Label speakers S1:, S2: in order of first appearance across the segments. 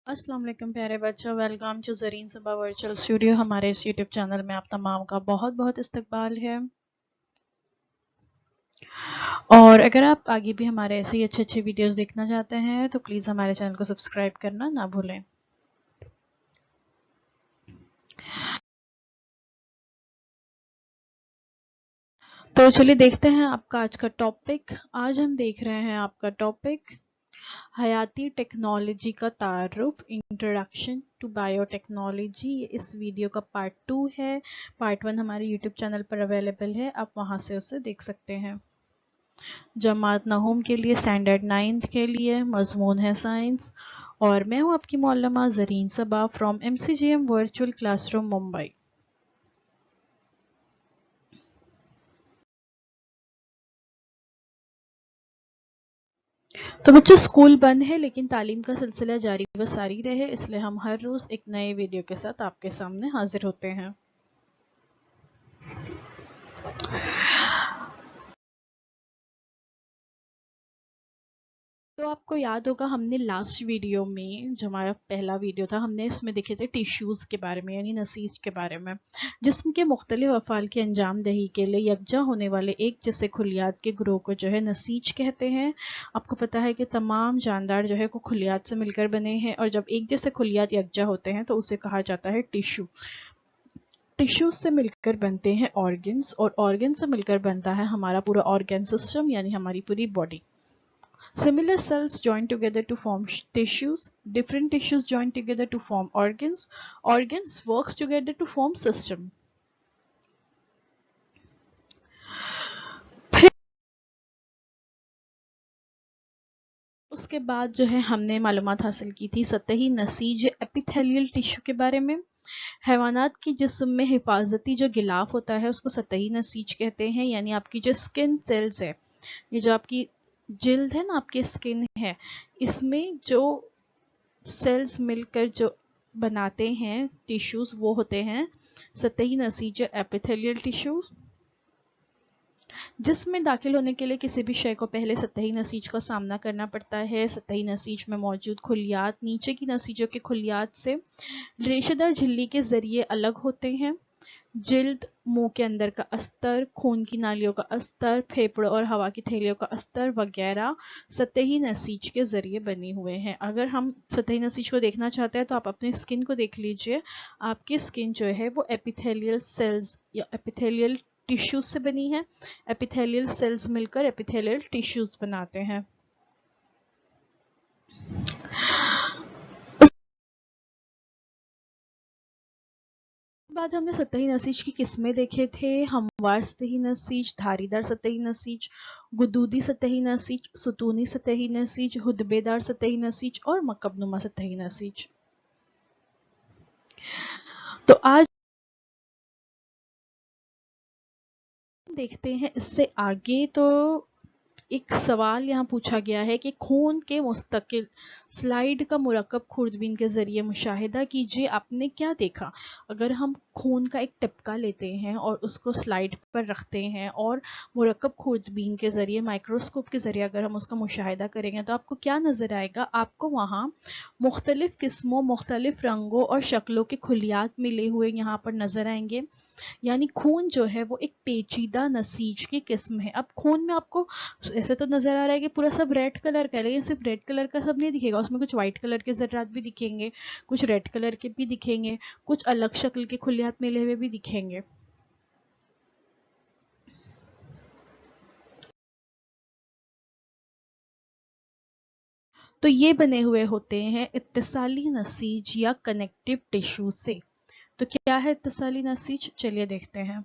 S1: अस्सलाम वालेकुम प्यारे बच्चों, welcome to Zareen Saba virtual studio. हमारे इस यूट्यूब चैनल में आप तमाम का बहुत बहुत इस्तकबाल है। और अगर आप आगे भी हमारे ऐसे ही अच्छे अच्छे वीडियोस देखना चाहते हैं तो प्लीज़ हमारे चैनल को सब्सक्राइब करना ना भूलें। तो चलिए देखते हैं आपका आज का टॉपिक। आज हम देख रहे हैं आपका टॉपिक हयाती टेक्नोलॉजी का तारुफ, इंट्रोडक्शन टू बायोटेक्नोलॉजी। इस वीडियो का पार्ट 2 है। पार्ट 1 हमारे यूट्यूब चैनल पर अवेलेबल है, आप वहां से उसे देख सकते हैं। जमात नहुम के लिए स्टैंडर्ड 9th के लिए मजमून है साइंस। और मैं हूं आपकी मौलमा Zareen Saba from MCGM virtual classroom Mumbai. तो बच्चों स्कूल बंद है लेकिन तालीम का सिलसिला जारी व सारी रहे, इसलिए हम हर रोज एक नए वीडियो के साथ आपके सामने हाजिर होते हैं। तो आपको याद होगा हमने लास्ट वीडियो में, जो हमारा पहला वीडियो था, हमने इसमें देखे थे टिश्यूज़ के बारे में, यानी नसीज के बारे में। जिस्म के मुख्तलिफ अफ़ाल की अंजाम दही के लिए यकजा होने वाले एक जैसे खुलियात के ग्रोह को जो है नसीज कहते हैं। आपको पता है कि तमाम जानदार जो है वो खुलियात से मिलकर बने हैं, और जब एक जैसे खुलियात यकजा होते हैं तो उसे कहा जाता है टिश्यू। टिश्यूज से मिलकर बनते हैं ऑर्गन्स, और ऑर्गन से मिलकर बनता है हमारा पूरा ऑर्गन सिस्टम, यानी हमारी पूरी body. Similar cells join together to form tissues. Different tissues join together to form organs. Organs works together to form system. फिर उसके बाद जो है हमने मालूमात हासिल की थी सतही नसीज एपिथेलियल टिश्यू के बारे में। हैवानात की जिस्म में हिफाजती जो गिलाफ होता है उसको सतही नसीज कहते हैं, यानी आपकी जो स्किन सेल्स है, ये जो आपकी जिल्द है ना, आपकी स्किन है, इसमें जो सेल्स मिलकर जो बनाते हैं टिश्यूज वो होते हैं सतही नसीज एपिथेलियल टिश्यूज। जिसमें दाखिल होने के लिए किसी भी शय को पहले सतही नसीज का सामना करना पड़ता है। सतही नसीज में मौजूद खुलियात नीचे की नसीजों के खुलियात से रेशेदार झिल्ली के जरिए अलग होते हैं। जिल्द, मुंह के अंदर का अस्तर, खून की नालियों का अस्तर, फेफड़ों और हवा की थैलियों का अस्तर वगैरह सतही नसीज के जरिए बने हुए हैं। अगर हम सतही नसीज को देखना चाहते हैं तो आप अपनी स्किन को देख लीजिए। आपकी स्किन जो है वो एपिथेलियल सेल्स या एपिथेलियल टिश्यूज से बनी है। एपिथेलियल सेल्स मिलकर एपिथेलियल टिश्यूज बनाते हैं। बाद हमने सतही नसीज की किस्में देखे थे। हमवार सतही नसीज, धारीदार सतही नसीज, गुदूदी सतही नसीज, सुतूनी सतही नसीज, हुदबेदार सतही नसीज और मकबनुमा सतही नसीज। तो आज देखते हैं इससे आगे। तो एक सवाल यहाँ पूछा गया है कि खून के मुस्तकिल स्लाइड का मुरक्कब खुर्दबीन के जरिए मुशाहिदा कीजिए, आपने क्या देखा। अगर हम खून का एक टिपका लेते हैं और उसको स्लाइड पर रखते हैं और मुरक्कब खुर्दबीन के जरिए माइक्रोस्कोप के जरिए अगर हम उसका मुशाहिदा करेंगे तो आपको क्या नजर आएगा। आपको वहाँ मुख्तलिफ किस्मों, मुख्तलिफ रंगों और शक्लों के खुलियात मिले हुए यहाँ पर नजर आएंगे। यानी खून जो है वो एक पेचीदा नसीज की किस्म है। अब खून में आपको ऐसे तो नजर आ रहा है कि पूरा सब रेड कलर का है, लेकिन सिर्फ रेड कलर का सब नहीं दिखेगा, उसमें कुछ व्हाइट कलर के जर्रात भी दिखेंगे, कुछ रेड कलर के भी दिखेंगे, कुछ अलग शक्ल के खुलियात मिले हुए भी दिखेंगे। तो ये बने हुए होते हैं इत्तिसाली नसीज या कनेक्टिव टिश्यू से। तो क्या है इत्तिसाली नसीज, चलिए देखते हैं।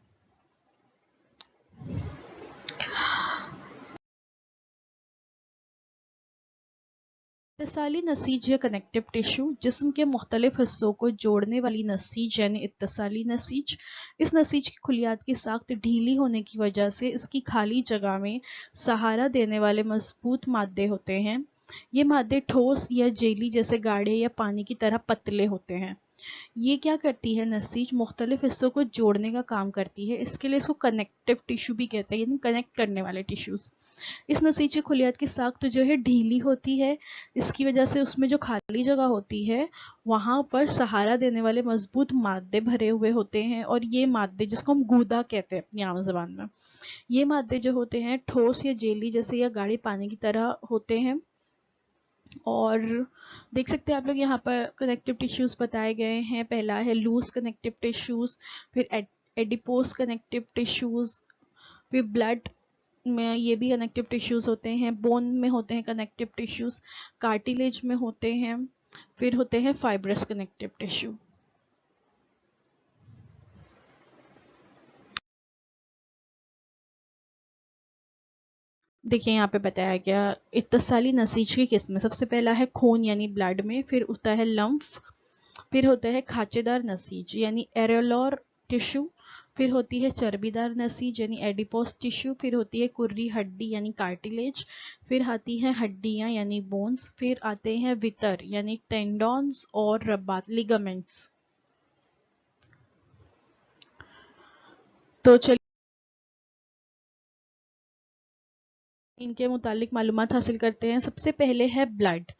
S1: इत्तिसाली नसीज या कनेक्टिव टिश्यू जिस्म के मुख्तलिफ हिस्सों को जोड़ने वाली नसीज यानी इत्तिसाली नसीज। इस नसीज की खुलियात की साख्त ढीली होने की वजह से इसकी खाली जगह में सहारा देने वाले मजबूत मादे होते हैं। ये मादे ठोस या जेली जैसे गाढ़े या पानी की तरह पतले होते हैं। یہ کیا کرتی ہے نسیج؟ مختلف حصوں کو جوڑنے کا کام کرتی ہے، اس کے لیے اس کو کنیکٹو ٹیشو بھی کہتے ہیں، یعنی کنیکٹ کرنے والے ٹیشوز۔ اس نسیج کی خلیات کی ساخت جو ہے ڈھیلی ہوتی ہے، اس کی وجہ سے اس میں جو خالی جگہ ہوتی ہے وہاں پر سہارا دینے والے مضبوط مادے بھرے ہوئے ہوتے ہیں، اور یہ مادے جس کو ہم گودا کہتے ہیں اپنی عام زبان میں، یہ مادے جو ہوتے ہیں ٹھوس یا جیلی جیسے یا گاڑے پانی کی طرح ہوتے ہیں۔ اور دیکھ سکتے ہیں آپ لوگ یہاں پر کنیکٹو ٹیشوز بتائے گئے ہیں، پہلا ہے لوز کنیکٹو ٹیشوز، پھر ایڈیپوس کنیکٹو ٹیشوز، پھر بلڈ میں یہ بھی کنیکٹو ٹیشوز ہوتے ہیں، بون میں ہوتے ہیں کنیکٹو ٹیشوز، کارٹیلیج میں ہوتے ہیں، پھر ہوتے ہیں فائبرس کنیکٹو ٹیشو۔ دیکھیں یہاں پہ بتایا گیا اتصالی نسیج کی قسمیں، سب سے پہلا ہے خون یعنی بلڈ میں، پھر ہوتا ہے لمف، پھر ہوتا ہے کھانچے دار نسیج یعنی ایرولور ٹیشو، پھر ہوتی ہے چربی دار نسیج یعنی ایڈیپوس ٹیشو، پھر ہوتی ہے کری ہڈی یعنی کارٹیلیج، پھر آتی ہیں ہڈیاں یعنی بونز، پھر آتے ہیں وتر یعنی ٹینڈونز اور رباط لیگامنٹس۔ تو چلیے ان کے متعلق معلومات حاصل کرتے ہیں۔ سب سے پہلے ہے بلڈ،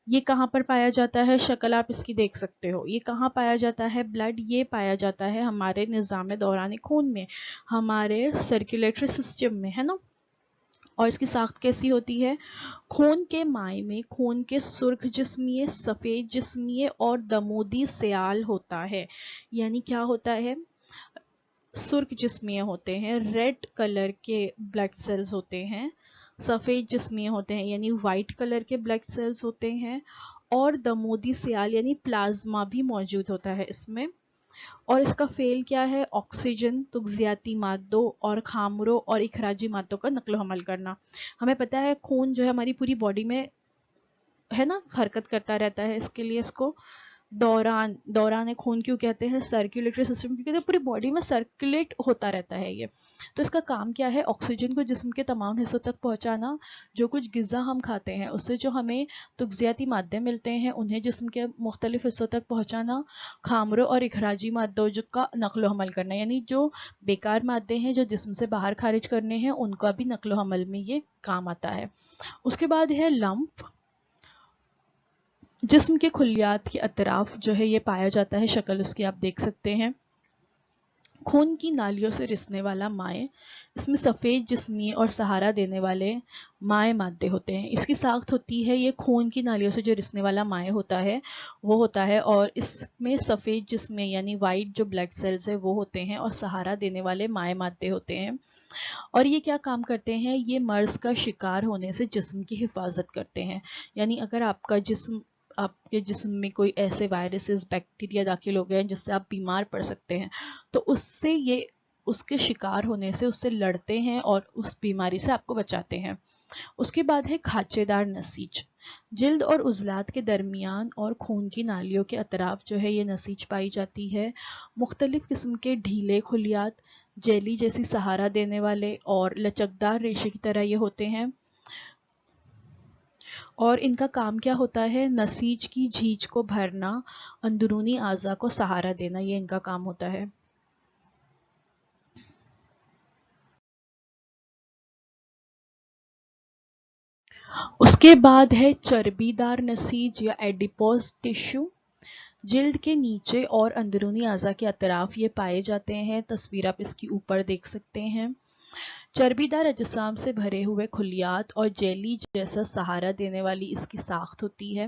S1: یہ کہاں پر پایا جاتا ہے؟ شکل آپ اس کی دیکھ سکتے ہو، یہ کہاں پایا جاتا ہے بلڈ؟ یہ پایا جاتا ہے ہمارے نظام دوران خون میں، ہمارے سرکولیٹری سسٹم میں، ہے نا۔ اور اس کی ساخت کیسی ہوتی ہے؟ خون کے مائع میں خون کے سرخ جسمیے، سفید جسمیے اور دمودی سیال ہوتا ہے، یعنی کیا ہوتا ہے؟ سرخ جسمیے ہوتے ہیں، ریڈ کلر کے بلڈ سیلز ہوتے ہیں، سفید جسمیے ہوتے ہیں یعنی وائٹ کلر کے بلڈ سیلز ہوتے ہیں، اور دمودی سیال یعنی پلازما بھی موجود ہوتا ہے اس میں۔ اور اس کا فعل کیا ہے؟ آکسیجن، تغذیاتی مادوں اور خامروں اور اخراجی مادوں کا نقل و حمل کرنا۔ ہمیں پتہ ہے خون جو ہے ہماری پوری باڈی میں ہے نا حرکت کرتا رہتا ہے، اس کے لیے اس کو دوران خون کیوں کہتے ہیں؟ سرکولیٹری سسٹم کیوں کہتے ہیں؟ پوری باڈی میں سرکولیٹ ہوتا رہتا ہے یہ۔ تو اس کا کام کیا ہے؟ آکسیجن کو جسم کے تمام حصوں تک پہنچانا، جو کچھ غذا ہم کھاتے ہیں اس سے جو ہمیں تغذیاتی مادے ملتے ہیں انہیں جسم کے مختلف حصوں تک پہنچانا، خامروں اور اخراجی مادوں کا نقل و حمل کرنا، یعنی جو بیکار مادے ہیں جو جسم سے باہر خارج کرنے ہیں ان کا بھی نقل و حمل میں یہ کام آتا ہے۔ اس کے بعد ہے لمف، جسم کے خلیات کے اطراف جو ہے یہ پایا جاتا ہے، شکل اس کی آپ دیکھ سکتے ہیں۔ خون کی نالیوں سے رسنے والا مائع، اس میں سفید جسمیے اور سہارا دینے والے مائع مادے ہوتے ہیں۔ اس کی ساخت ہوتی ہے، یہ خون کی نالیوں سے جو رسنے والا مائع ہوتا ہے وہ ہوتا ہے، اور اس میں سفید جسمیے یعنی وائٹ جو بلڈ سیلز ہے وہ ہوتے ہیں، اور سہارا دینے والے مائع مادے ہوتے ہیں۔ اور یہ کیا کام کرتے ہیں؟ یہ مرض کا شکار ہونے سے جسم کی حفاظت کرتے ہیں، یعنی اگر آپ کے جسم میں کوئی ایسے وائرسز، بیکٹیریا داخل ہو گئے ہیں جس سے آپ بیمار پڑ سکتے ہیں، تو اس کے شکار ہونے سے اس سے لڑتے ہیں اور اس بیماری سے آپ کو بچاتے ہیں۔ اس کے بعد ہے کھانچے دار نسیج، جلد اور عضلات کے درمیان اور خون کی نالیوں کے اطراف جو ہے یہ نسیج پائی جاتی ہے۔ مختلف قسم کے ڈھیلے خلیات، جیلی جیسی سہارا دینے والے اور لچکدار ریشے کی طرح یہ ہوتے ہیں، اور ان کا کام کیا ہوتا ہے؟ نسیج کی جھیج کو بھرنا، اندرونی اعضاء کو سہارا دینا، یہ ان کا کام ہوتا ہے۔ اس کے بعد ہے چربی دار نسیج یا ایڈیپوس ٹیشو، جلد کے نیچے اور اندرونی اعضاء کے اطراف یہ پائے جاتے ہیں، تصویر آپ اس کی اوپر دیکھ سکتے ہیں۔ چربی دار اجسام سے بھرے ہوئے خلیات اور جیلی جیسا سہارا دینے والی اس کی ساخت ہوتی ہے۔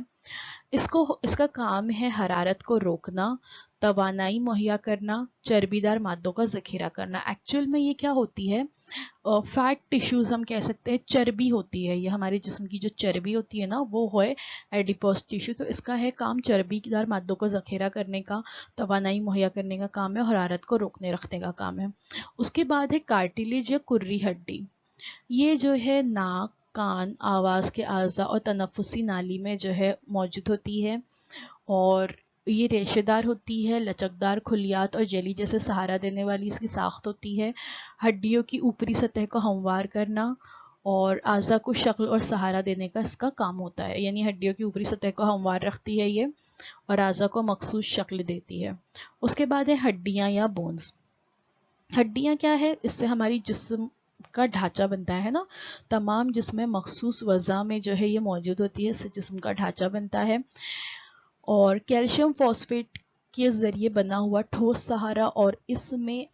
S1: اس کا کام ہے حرارت کو روکنا، توانائی مہیا کرنا، چربی دار مادوں کا ذخیرہ کرنا۔ ایکچوئل میں یہ کیا ہوتی ہے؟ فیٹ ٹیشوز ہم کہہ سکتے ہیں، چربی ہوتی ہے، یہ ہمارے جسم کی جو چربی ہوتی ہے نا وہ ہے ایڈیپوس ٹیشو، تو اس کا ہے کام چربی دار مادوں کو ذخیرہ کرنے کا، توانائی مہیا کرنے کا کام ہے، حرارت کو روکنے رکھنے کا کام ہے۔ اس کے بعد ہے کارٹیلیج یا کری ہڈی، یہ جو ہے ناک، کان، آواز کے اعضاء اور تنفسی نالی میں جو ہے موجود ہوتی ہے، اور یہ ریشے دار ہوتی ہے، لچکدار خلیات اور جیلی جیسے سہارا دینے والی اس کی ساخت ہوتی ہے۔ ہڈیوں کی اوپری سطح کو ہموار کرنا اور اعضاء کو شکل اور سہارا دینے کا اس کا کام ہوتا ہے، یعنی ہڈیوں کی اوپری سطح کو ہموار رکھتی ہے یہ۔ और आज़ा को मखसूस शक्ल देती है। उसके बाद है हड्डियाँ या बोन्स। हड्डियाँ क्या है, इससे हमारी जिस्म का ढांचा बनता है ना, तमाम जिस्म मखसूस वज़ा में जो है ये मौजूद होती है, इससे जिस्म का ढांचा बनता है। और कैल्शियम फॉस्फेट के ज़रिए बना हुआ ठोस सहारा, और इसमें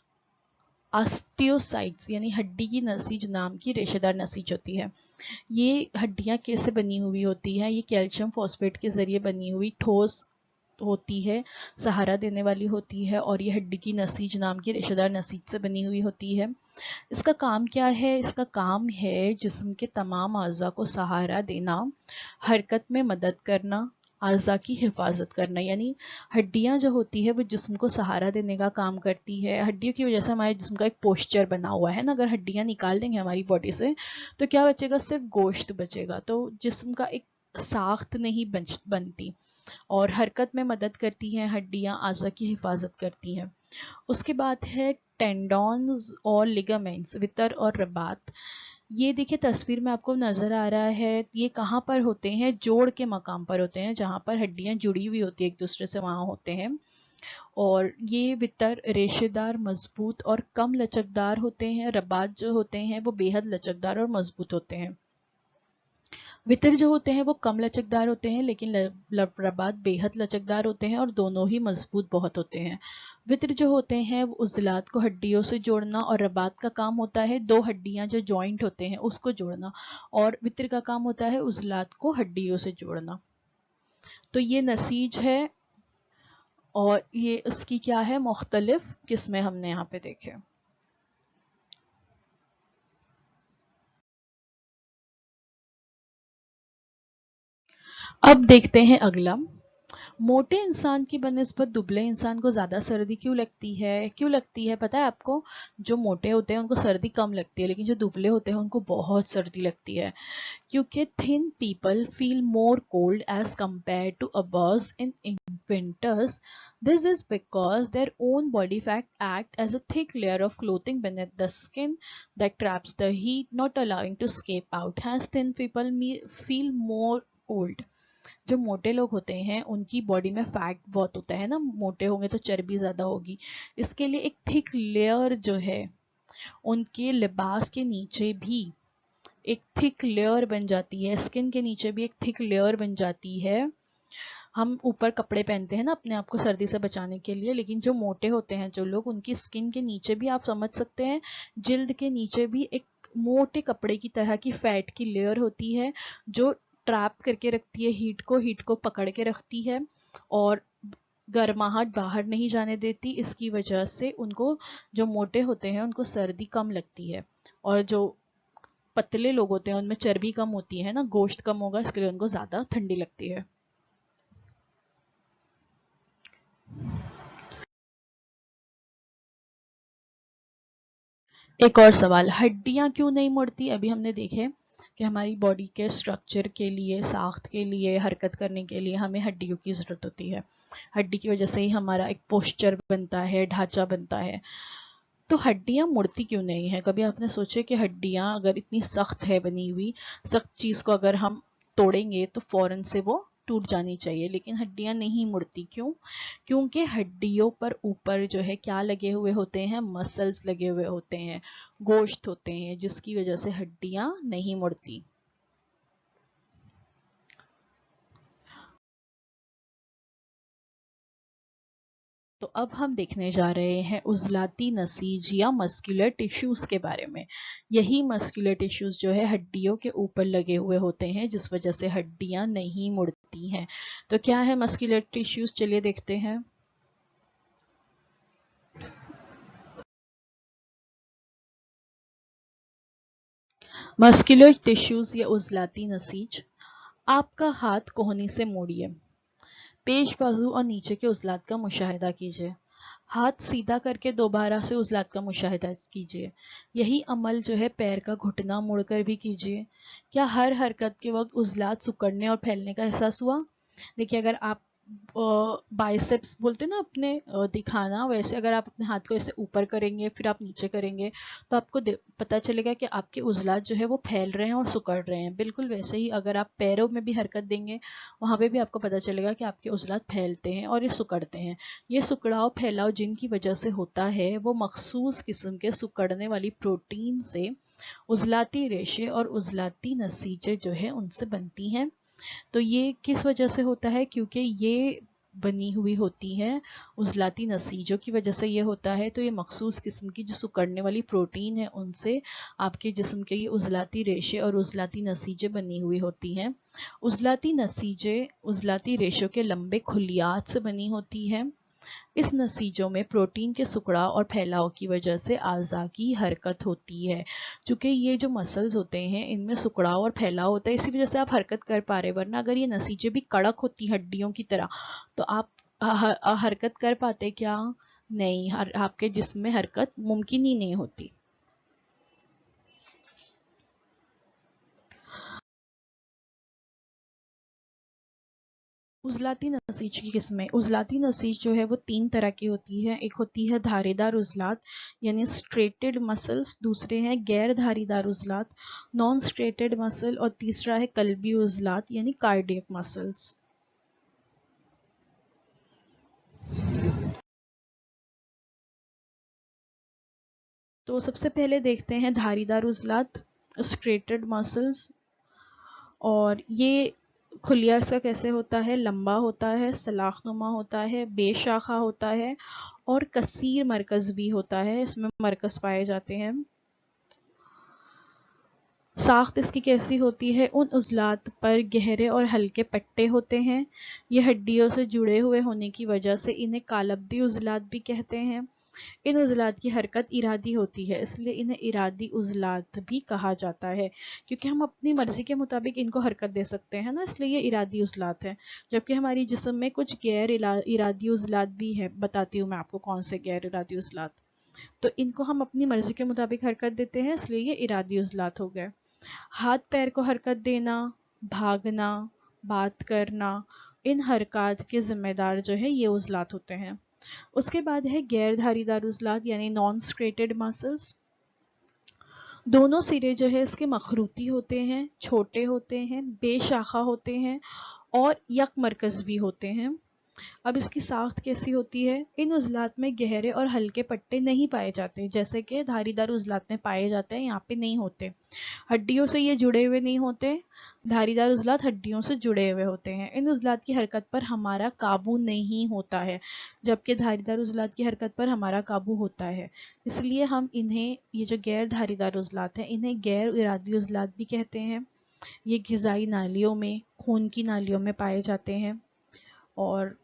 S1: ऑस्टियोसाइट्स यानी हड्डी की नसीज नाम की रेशेदार नसीज होती है। ये हड्डियाँ कैसे बनी हुई होती हैं, ये कैल्शियम फॉस्फेट के ज़रिए बनी हुई ठोस होती है, सहारा देने वाली होती है, और ये हड्डी की नसीज नाम की रेशेदार नसीज से बनी हुई होती है। इसका काम क्या है, इसका काम है जिस्म के तमाम अज़ा को सहारा देना, हरकत में मदद करना, अज़ा की हिफाजत करना। यानी हड्डियाँ जो होती है वो जिस्म को सहारा देने का काम करती है। हड्डियों की वजह से हमारे जिस्म का एक पोस्चर बना हुआ है ना, अगर हड्डियाँ निकाल देंगे हमारी बॉडी से तो क्या बचेगा, सिर्फ गोश्त बचेगा, तो जिस्म का एक साख्त नहीं बनती। और हरकत में मदद करती हैं हड्डियाँ, अज़ा की हिफाजत करती हैं। उसके बाद है टेंडॉन्स और लिगामेंट्स, वितर और रबात। ये देखिए तस्वीर में आपको नज़र आ रहा है, ये कहाँ पर होते हैं, जोड़ के मकाम पर होते हैं, जहाँ पर हड्डियाँ जुड़ी हुई होती है एक दूसरे से, वहाँ होते हैं। और ये वितर रेशेदार, मजबूत और कम लचकदार होते हैं। रबात जो होते हैं वो बेहद लचकदार और मजबूत होते हैं। वितर जो होते हैं वो कम लचकदार होते हैं, लेकिन रबात बेहद लचकदार होते हैं, और दोनों ही मजबूत बहुत होते हैं। वितर जो होते हैं वो उज़लात को हड्डियों से जोड़ना, और रबात का काम होता है दो हड्डियां जो जॉइंट होते हैं उसको जोड़ना, और वितर का काम होता है उज़लात को हड्डियों से जोड़ना। तो ये नसीज है, और ये इसकी क्या है, मुख्तलिफ किस्में हमने यहाँ पे देखे। अब देखते हैं अगला, मोटे इंसान की बनिस्बत दुबले इंसान को ज़्यादा सर्दी क्यों लगती है? क्यों लगती है पता है आपको? जो मोटे होते हैं उनको सर्दी कम लगती है, लेकिन जो दुबले होते हैं उनको बहुत सर्दी लगती है, क्योंकि thin people feel more cold as compare to others in winters. This is because their own body fat act as a thick layer of clothing beneath the skin that traps the heat, not allowing to escape out. Hence, thin people feel more cold. जो मोटे लोग होते हैं उनकी body में fat बहुत होता है ना, मोटे होंगे तो चर्बी ज्यादा होगी, इसके लिए एक थिक लेयर जो है उनके लिबास के नीचे भी एक थिक लेयर बन जाती है, स्किन के नीचे भी एक थिक लेयर बन जाती है। हम ऊपर कपड़े पहनते हैं ना अपने आप को सर्दी से बचाने के लिए, लेकिन जो मोटे होते हैं जो लोग, उनकी स्किन के नीचे भी आप समझ सकते हैं, जिल्द के नीचे भी एक मोटे कपड़े की तरह की फैट की लेयर होती है जो ट्रैप करके रखती है हीट को पकड़ के रखती है, और गर्माहट बाहर नहीं जाने देती। इसकी वजह से उनको, जो मोटे होते हैं उनको सर्दी कम लगती है, और जो पतले लोग होते हैं उनमें चर्बी कम होती है ना, गोश्त कम होगा, इसके लिए उनको ज्यादा ठंडी लगती है। एक और सवाल, हड्डियां क्यों नहीं मुड़ती? अभी हमने देखे कि हमारी बॉडी के स्ट्रक्चर के लिए, साख्त के लिए, हरकत करने के लिए हमें हड्डियों की ज़रूरत होती है। हड्डी की वजह से ही हमारा एक पोस्चर बनता है, ढांचा बनता है। तो हड्डियां मुड़ती क्यों नहीं है? कभी आपने सोचे कि हड्डियां अगर इतनी सख्त है बनी हुई, सख्त चीज़ को अगर हम तोड़ेंगे तो फौरन से वो टूट जानी चाहिए, लेकिन हड्डियां नहीं मुड़ती क्यों? क्योंकि हड्डियों पर ऊपर जो है क्या लगे हुए होते हैं, मसल्स लगे हुए होते हैं, गोश्त होते हैं, जिसकी वजह से हड्डियां नहीं मुड़ती। तो अब हम देखने जा रहे हैं उज़लाती नसीज या मस्कुलर टिश्यूज के बारे में। यही मस्कुलर टिश्यूज जो है हड्डियों के ऊपर लगे हुए होते हैं, जिस वजह से हड्डियां नहीं मुड़ती हैं। तो क्या है मस्कुलर टिश्यूज, चलिए देखते हैं। मस्कुलर टिश्यूज या उज़लाती नसीज। आपका हाथ कोहनी से मोड़िए, पेश बाजू और नीचे के उज़लात का मुशाहिदा कीजिए। हाथ सीधा करके दोबारा से उज़लात का मुशाहिदा कीजिए। यही अमल जो है पैर का घुटना मुड़कर भी कीजिए। क्या हर हरकत के वक्त उज़लात सिकुड़ने और फैलने का एहसास हुआ? देखिए, अगर आप बाइसेप्स बोलते हैं ना अपने, दिखाना, वैसे अगर आप अपने हाथ को ऐसे ऊपर करेंगे फिर आप नीचे करेंगे तो आपको पता चलेगा कि आपके उजलात जो है वो फैल रहे हैं और सिकुड़ रहे हैं। बिल्कुल वैसे ही अगर आप पैरों में भी हरकत देंगे वहाँ पे भी आपको पता चलेगा कि आपके उजलात फैलते हैं और ये सिकुड़ते हैं। ये सिकुड़ाव फैलाव जिनकी वजह से होता है वो मखसूस किस्म के सिकुड़ने वाली प्रोटीन से उजलाती रेशे और उजलाती नसीजें जो है उनसे बनती हैं। तो ये किस वजह से होता है? क्योंकि ये बनी हुई होती है उजलाती नसीजों की वजह से ये होता है। तो ये मखसूस किस्म की जो सिकुड़ने वाली प्रोटीन है उनसे आपके जिस्म के ये उजलाती रेशे और उजलाती नसीजें बनी हुई होती हैं। उजलाती नसीजें उजलाती रेशों के लंबे खुलियात से बनी होती है। इस नसीजों में प्रोटीन के सिकुड़ाव और फैलाव की वजह से आज़ा की हरकत होती है। चूँकि ये जो मसल्स होते हैं इनमें सिकुड़ाव और फैलाव होता है, इसी वजह से आप हरकत कर पा रहे, वरना अगर ये नसीजें भी कड़क होती हड्डियों की तरह तो आप हरकत कर पाते क्या? नहीं, आपके जिस्म में हरकत मुमकिन ही नहीं होती। उजलाती नसीज की किस्में। उजलाती नसीज जो है वो 3 तरह की होती है। एक होती है धारीदार उजलात यानी स्ट्रेटेड मसल्स, दूसरे हैं गैर धारीदार उजलात नॉन स्ट्रेटेड मसल, और तीसरा है कल्बी उजलात यानी कार्डियक मसल्स। तो सबसे पहले देखते हैं धारीदार उजलात, स्ट्रेटेड मसल्स। और ये खुलिया सा कैसे होता है? लंबा होता है, सलाखनुमा होता है, बेशाखा होता है और कसीर मरकज भी होता है, इसमें मरकज पाए जाते हैं। साख्त इसकी कैसी होती है? उन उजलात पर गहरे और हल्के पट्टे होते हैं। ये हड्डियों से जुड़े हुए होने की वजह से इन्हें कालब्दी उजलात भी कहते हैं। इन उजलात की हरकत इरादी होती है, इसलिए इन्हें इरादी उजलात भी कहा जाता है, क्योंकि हम अपनी मर्जी के मुताबिक इनको हरकत दे सकते हैं ना, इसलिए ये इरादी उजलात है। जबकि हमारी जिस्म में कुछ गैर इरादी उजलात भी है, बताती हूँ मैं आपको कौन से गैर इरादी उजलात। तो इनको हम अपनी मर्जी के मुताबिक हरकत देते हैं, इसलिए ये इरादी उजलात हो गए। हाथ पैर को हरकत देना, भागना, बात करना, इन हरकत के जिम्मेदार जो है ये उजलात होते हैं। उसके बाद है गैर धारीदार उजलात यानी नॉन स्ट्रेटेड मसल्स। दोनों सिरे जो है इसके मखरूती होते हैं, छोटे होते हैं, बेशाखा होते हैं और यक मरकज भी होते हैं। अब इसकी साख्त कैसी होती है? इन उजलात में गहरे और हल्के पट्टे नहीं पाए जाते, जैसे कि धारीदार उजलात में पाए जाते हैं, यहाँ पे नहीं होते। हड्डियों से ये जुड़े हुए नहीं होते, धारीदार उजलात हड्डियों से जुड़े हुए होते हैं। इन उजलात की हरकत पर हमारा काबू नहीं होता है, जबकि धारीदार उजलात की हरकत पर हमारा काबू होता है। इसलिए हम इन्हें, ये जो गैर धारीदार उजलात हैं, इन्हें गैर इरादी उजलात भी कहते हैं। ये ग़िज़ाई नालियों में, खून की नालियों में पाए जाते हैं। और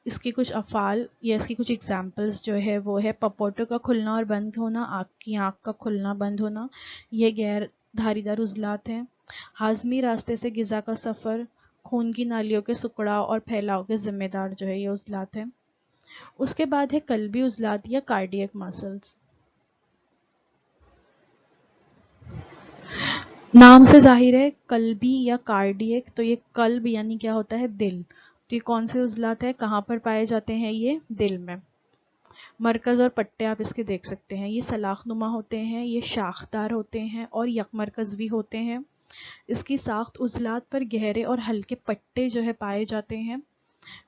S1: इसके कुछ अफ़ाल या इसकी कुछ एग्जाम्पल्स जो है वो है पपोटो का खुलना और बंद होना, आपकी आँख का खुलना बंद होना, ये गैर धारीदार उजलात हैं। हाजमी रास्ते से ग़िज़ा का सफ़र, खून की नालियों के सिकुड़ाव और फैलाव के ज़िम्मेदार जो है ये उजलात हैं। उसके बाद है कल्बी उजलात या कार्डियक मसल्स। नाम से जाहिर है कल्बी या कार्डियक, तो ये कल्ब यानी क्या होता है? दिल। तो ये कौन से उजलात है, कहाँ पर पाए जाते हैं? ये दिल में। मरकज़ और पट्टे आप इसके देख सकते हैं, ये सलाखनुमा होते हैं, ये शाखदार होते हैं और यकमरकज़ भी होते हैं। इसकी साख्त उजलात पर गहरे और हल्के पट्टे जो है पाए जाते हैं।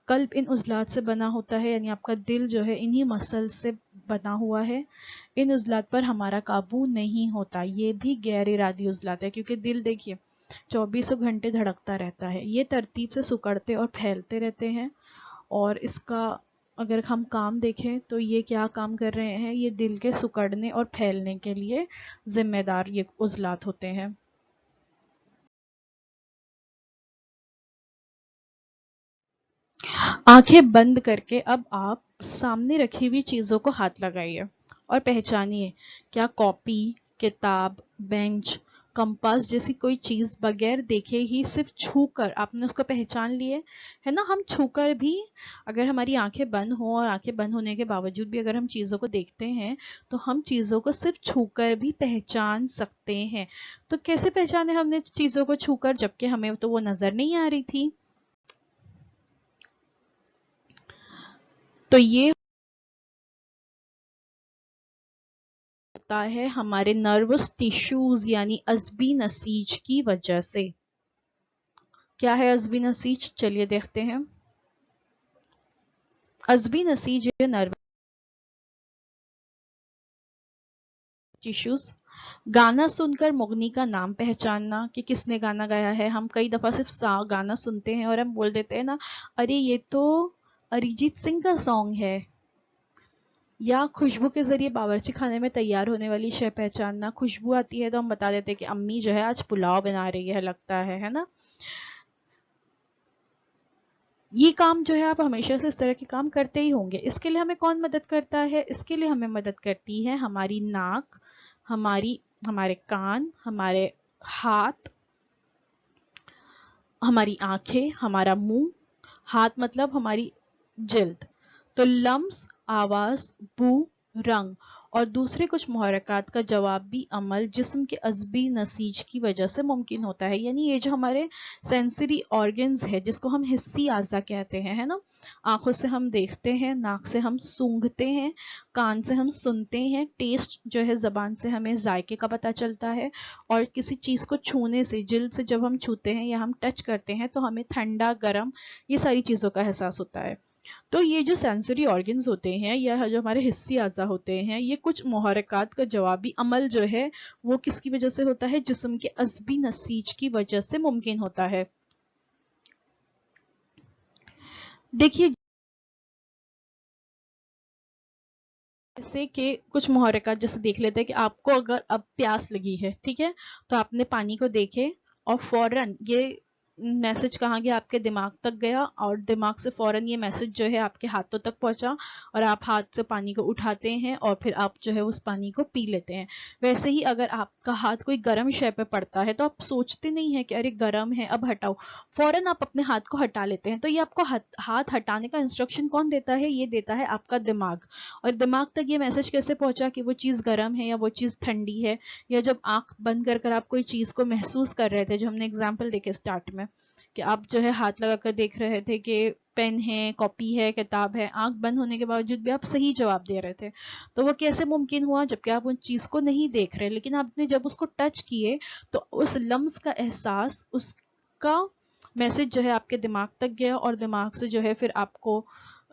S1: कल्ब इन उजलात से बना होता है, यानी आपका दिल जो है इन्हीं मसल से बना हुआ है। इन उजलात पर हमारा काबू नहीं होता, ये भी गैर इरादी उजलात है, क्योंकि दिल देखिए 24 घंटे धड़कता रहता है, ये तरतीब से सिकुड़ते और फैलते रहते हैं। और इसका अगर हम काम देखें तो ये क्या काम कर रहे हैं? ये दिल के सिकुड़ने और फैलने के लिए जिम्मेदार ये उजलात होते हैं। आंखें बंद करके अब आप सामने रखी हुई चीजों को हाथ लगाइए और पहचानिए, क्या कॉपी, किताब, बेंच, कंपास जैसी कोई चीज बगैर देखे ही सिर्फ छूकर आपने उसको पहचान लिए है ना? हम छूकर भी, अगर हमारी आंखें बंद हो और आंखें बंद होने के बावजूद भी अगर हम चीजों को देखते हैं तो हम चीजों को सिर्फ छूकर भी पहचान सकते हैं। तो कैसे पहचाने हमने चीजों को छूकर, जबकि हमें तो वो नजर नहीं आ रही थी? تو یہ ہوتا ہے ہمارے نروس ٹیشوز یعنی عصبی نسیج کی وجہ سے. کیا ہے عصبی نسیج؟ چلیے دیکھتے ہیں. عصبی نسیج نروس ٹیشوز. گانا سن کر مغنی کا نام پہچاننا کہ کس نے گانا گایا ہے. ہم کئی دفعہ صرف گانا سنتے ہیں اور ہم بول دیتے ہیں نا ارے یہ تو اریجیت سنگھ کا سانگ ہے. یا خوشبو کے ذریعے باورچی خانے میں تیار ہونے والی شے پہچاننا. خوشبو آتی ہے تو ہم بتا دیتے ہیں کہ امی جو ہے آج پلاؤ بنا رہی ہے لگتا ہے نا. یہ کام جو ہے آپ ہمیشہ سے اس طرح کے کام کرتے ہی ہوں گے. اس کے لیے ہمیں کون مدد کرتا ہے؟ اس کے لیے ہمیں مدد کرتی ہے ہماری ناک، ہمارے کان، ہمارے ہاتھ، ہماری آنکھیں، ہمارا منہ. ہاتھ مطلب ہماری جلد. تو لمس، آواز، بو، رنگ اور دوسرے کچھ محرکات کا جوابی عمل جسم کے عصبی نسیج کی وجہ سے ممکن ہوتا ہے. یعنی یہ جو ہمارے سینسری آرگنز ہے جس کو ہم حسی اعضاء کہتے ہیں، ہے نا. آنکھوں سے ہم دیکھتے ہیں، ناک سے ہم سونگھتے ہیں، کان سے ہم سنتے ہیں، ٹیسٹ جو ہے زبان سے ہمیں ذائقے کا پتہ چلتا ہے، اور کسی چیز کو چھونے سے، جلد سے جب ہم چھوتے ہیں یا ہم ٹچ کرتے ہیں تو ہمیں ٹھنڈا، گرم، یہ ساری چیزوں کا احساس ہوتا ہے. تو یہ جو سینسری آرگنز ہوتے ہیں یا جو ہمارے حسی اعضاء ہوتے ہیں، یہ کچھ محرکات کا جوابی عمل جو ہے وہ کس کی وجہ سے ہوتا ہے؟ جسم کے عصبی نسیج کی وجہ سے ممکن ہوتا ہے. دیکھیے جیسے کہ کچھ محرکات جیسے دیکھ لیتے ہیں کہ آپ کو اگر اب پیاس لگی ہے، ٹھیک ہے، تو آپ نے پانی کو دیکھے اور فوراً یہ میسج کہاں گیا؟ آپ کے دماغ تک گیا، اور دماغ سے فوراً یہ میسج جو ہے آپ کے ہاتھوں تک پہنچا اور آپ ہاتھ سے پانی کو اٹھاتے ہیں اور پھر آپ جو ہے اس پانی کو پی لیتے ہیں. ویسے ہی اگر آپ کا ہاتھ کوئی گرم شے پہ پڑتا ہے تو آپ سوچتے نہیں ہیں کہ ارے گرم ہے اب ہٹاؤ، فوراً آپ اپنے ہاتھ کو ہٹا لیتے ہیں. تو یہ آپ کو ہاتھ ہٹانے کا انسٹرکشن کون دیتا ہے؟ یہ دیتا ہے آپ کا دماغ. اور دماغ تک یہ میسج کیسے پہنچا کہ وہ چیز گرم ہے یا وہ چیز ٹھنڈی ہے؟ یا جب آنکھ بند کر کر آپ کوئی چیز کو محسوس کر رہے تھے، جو ہم نے اگزامپل دیکھے اسٹارٹ میں کہ آپ جو ہے ہاتھ لگا کر دیکھ رہے تھے کہ پین ہے، کاپی ہے، کتاب ہے، آنکھ بند ہونے کے باوجود بھی آپ صحیح جواب دے رہے تھے. تو وہ کیسے ممکن ہوا؟ جبکہ آپ ان چیز کو نہیں دیکھ رہے، لیکن آپ نے جب اس کو ٹچ کیے تو اس لمس کا احساس، اس کا میسج جو ہے آپ کے دماغ تک گیا، اور دماغ سے جو ہے پھر آپ کو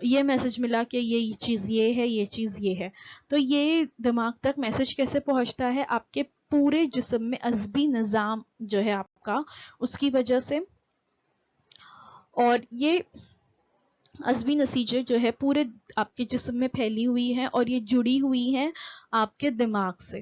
S1: یہ میسج ملا کہ یہ چیز یہ ہے، یہ چیز یہ ہے. تو یہ دماغ تک میسج کیسے پہنچتا ہے؟ آپ کے پورے جسم میں عصبی نظام جو ہے آپ کا، اس کی وجہ سے. اور یہ عصبی نسیجیں جو ہے پورے آپ کے جسم میں پھیلی ہوئی ہیں اور یہ جڑی ہوئی ہیں آپ کے دماغ سے.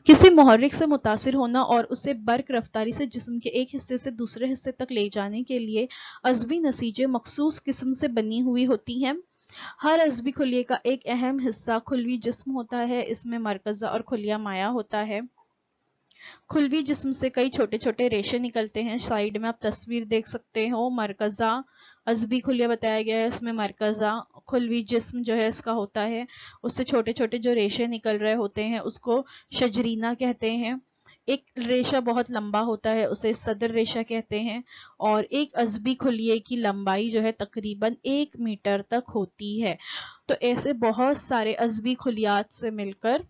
S1: کسی محرک سے متاثر ہونا اور اسے برق رفتاری سے جسم کے ایک حصے سے دوسرے حصے تک لے جانے کے لیے عصبی نسیجیں مخصوص قسم سے بنی ہوئی ہوتی ہیں. ہر عصبی خلیے کا ایک اہم حصہ خلوی جسم ہوتا ہے. اس میں مرکزہ اور خلیہ مایع ہوتا ہے. خلوی جسم سے کئی چھوٹے چھوٹے ریشے نکلتے ہیں. سائیڈ میں آپ تصویر دیکھ سکتے ہو. مرکزہ عصبی خلیہ بتایا گیا ہے، اس میں مرکزہ خلوی جسم جو ہے اس کا ہوتا ہے. اس سے چھوٹے چھوٹے جو ریشے نکل رہے ہوتے ہیں اس کو شجرینہ کہتے ہیں. ایک ریشہ بہت لمبا ہوتا ہے، اسے صدر ریشہ کہتے ہیں. اور ایک عصبی خلیے کی لمبائی جو ہے تقریباً 1 میٹر تک ہوتی ہے. تو ایسے بہت سارے عصبی خلیات سے مل کر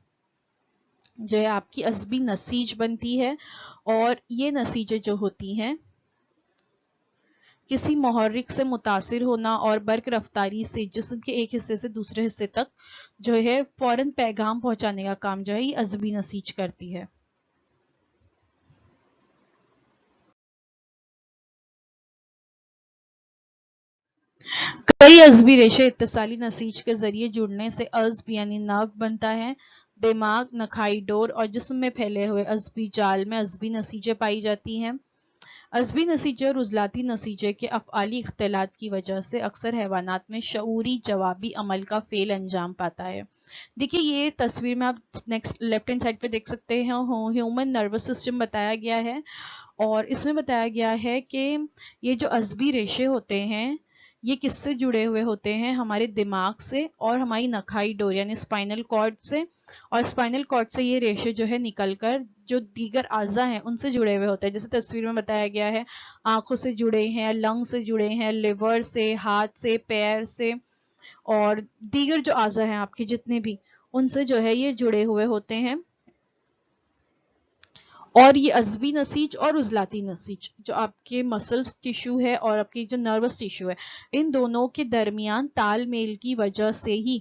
S1: جو ہے آپ کی عصبی نسیج بنتی ہے. اور یہ نسیجیں جو ہوتی ہیں کسی محرک سے متاثر ہونا اور برق رفتاری سے جسم کے ایک حصے سے دوسرے حصے تک جو ہے فوراً پیغام پہنچانے کا کام جو ہے یہ عصبی نسیج کرتی ہے. کئی عصبی ریشے اتصالی نسیج کے ذریعے جڑنے سے عصب یعنی نرو بنتا ہے. دماغ، نخائی ڈور اور جسم میں پھیلے ہوئے عصبی جال میں عصبی نسیجیں پائی جاتی ہیں. عصبی نسیجے اور عضلاتی نسیجے کے افعالی اختلاط کی وجہ سے اکثر حیوانات میں شعوری جوابی عمل کا فعل انجام پاتا ہے. دیکھیے یہ تصویر میں آپ نیکسٹ لیفٹ ہینڈ سائڈ پہ دیکھ سکتے ہیں ہیومن نروس سسٹم بتایا گیا ہے. اور اس میں بتایا گیا ہے کہ یہ جو عصبی ریشے ہوتے ہیں یہ کس سے جڑے ہوئے ہوتے ہیں؟ ہمارے دماغ سے اور ہماری نخائی ڈور یعنی اسپائنل کارڈ سے، اور اسپائنل کارڈ سے یہ ریشے جو ہے نکل کر جو دیگر اعضاء ہیں ان سے جڑے ہوئے ہوتے ہیں. جیسے تصویر میں بتایا گیا ہے، آنکھوں سے جڑے ہیں، لنگ سے جڑے ہیں، لیور سے، ہاتھ سے، پیر سے، اور دیگر جو اعضاء ہیں آپ کے جتنے بھی، ان سے جو ہے یہ جڑے ہوئے ہوتے ہیں. اور یہ عصبی نسیج اور عضلاتی نسیج جو آپ کے مسلس ٹیشو ہے اور آپ کی جو نروس ٹیشو ہے، ان دونوں کے درمیان تال میل کی وجہ سے ہی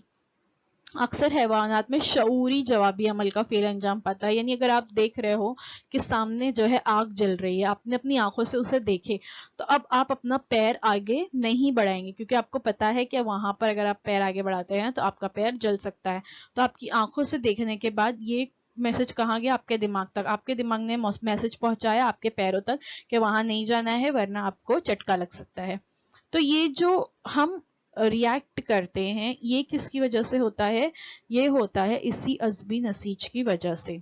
S1: اکثر حیوانات میں شعوری جوابی عمل کا فعل انجام پاتا ہے. یعنی اگر آپ دیکھ رہے ہو کہ سامنے جو ہے آگ جل رہی ہے، آپ نے اپنی آنکھوں سے اسے دیکھے، تو اب آپ اپنا پیر آگے نہیں بڑھائیں گے، کیونکہ آپ کو پتا ہے کہ وہاں پر اگر آپ پیر آگے بڑھاتے ہیں تو آپ کا پیر جل سکتا ہے. تو آپ کی آنکھوں سے دیکھنے کے بعد یہ میسج کہاں گیا؟ آپ کے دماغ تک. آپ کے دماغ نے میسج پہنچایا آپ کے پیروں تک کہ وہاں نہیں جانا ہے ورنہ آپ کو چٹکا لگ سکتا ہے. تو یہ جو ہم ریاکٹ کرتے ہیں یہ کس کی وجہ سے ہوتا ہے؟ یہ ہوتا ہے اسی عصبی نسیج کی وجہ سے.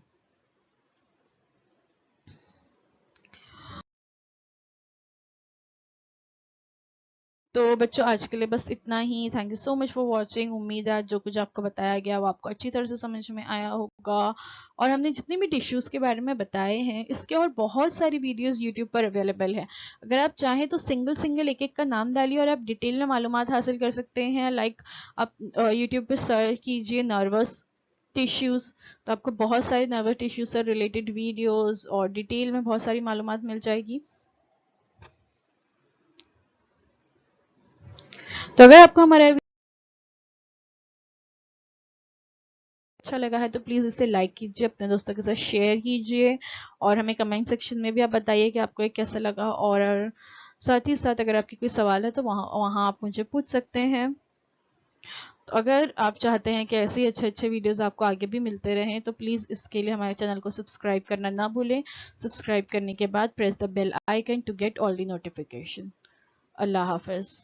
S1: تو بچوں آج کے لیے بس اتنا ہی. Thank you so much for watching. امید ہے جو کچھ آپ کو بتایا گیا وہ آپ کو اچھی طرح سے سمجھ میں آیا ہوگا. اور ہم نے جتنے بھی ٹیشوز کے بارے میں بتائے ہیں اس کے اور بہت ساری ویڈیوز یوٹیوب پر اویلیبل ہے. اگر آپ چاہیں تو سنگل سنگل ایک ایک کا نام ڈالیے اور آپ ڈیٹیل میں معلومات حاصل کر سکتے ہیں. لائک آپ یوٹیوب پہ سرچ کیجئے نروس ٹیشوز، تو آپ کو بہت سارے نروس ٹیشوز سے ریلیٹڈ ویڈیوز اور ڈیٹیل میں بہت ساری معلومات مل جائے گی. تو اگر آپ کو ہمارا اچھا لگا ہے تو پلیز اسے لائک کیجئے، اپنے دوستوں کے ساتھ شیئر کیجئے، اور ہمیں کمنٹ سیکشن میں بھی آپ بتائیے کہ آپ کو یہ کیسا لگا. اور ساتھ ہی ساتھ اگر آپ کی کوئی سوال ہے تو وہاں آپ مجھے پوچھ سکتے ہیں. تو اگر آپ چاہتے ہیں کہ ایسے اچھے ویڈیوز آپ کو آگے بھی ملتے رہیں تو پلیز اس کے لیے ہمارے چینل کو سبسکرائب کرنا نہ بھولیں. سبسکرائب کرنے کے بعد press the bell icon to get all the notification. اللہ حافظ.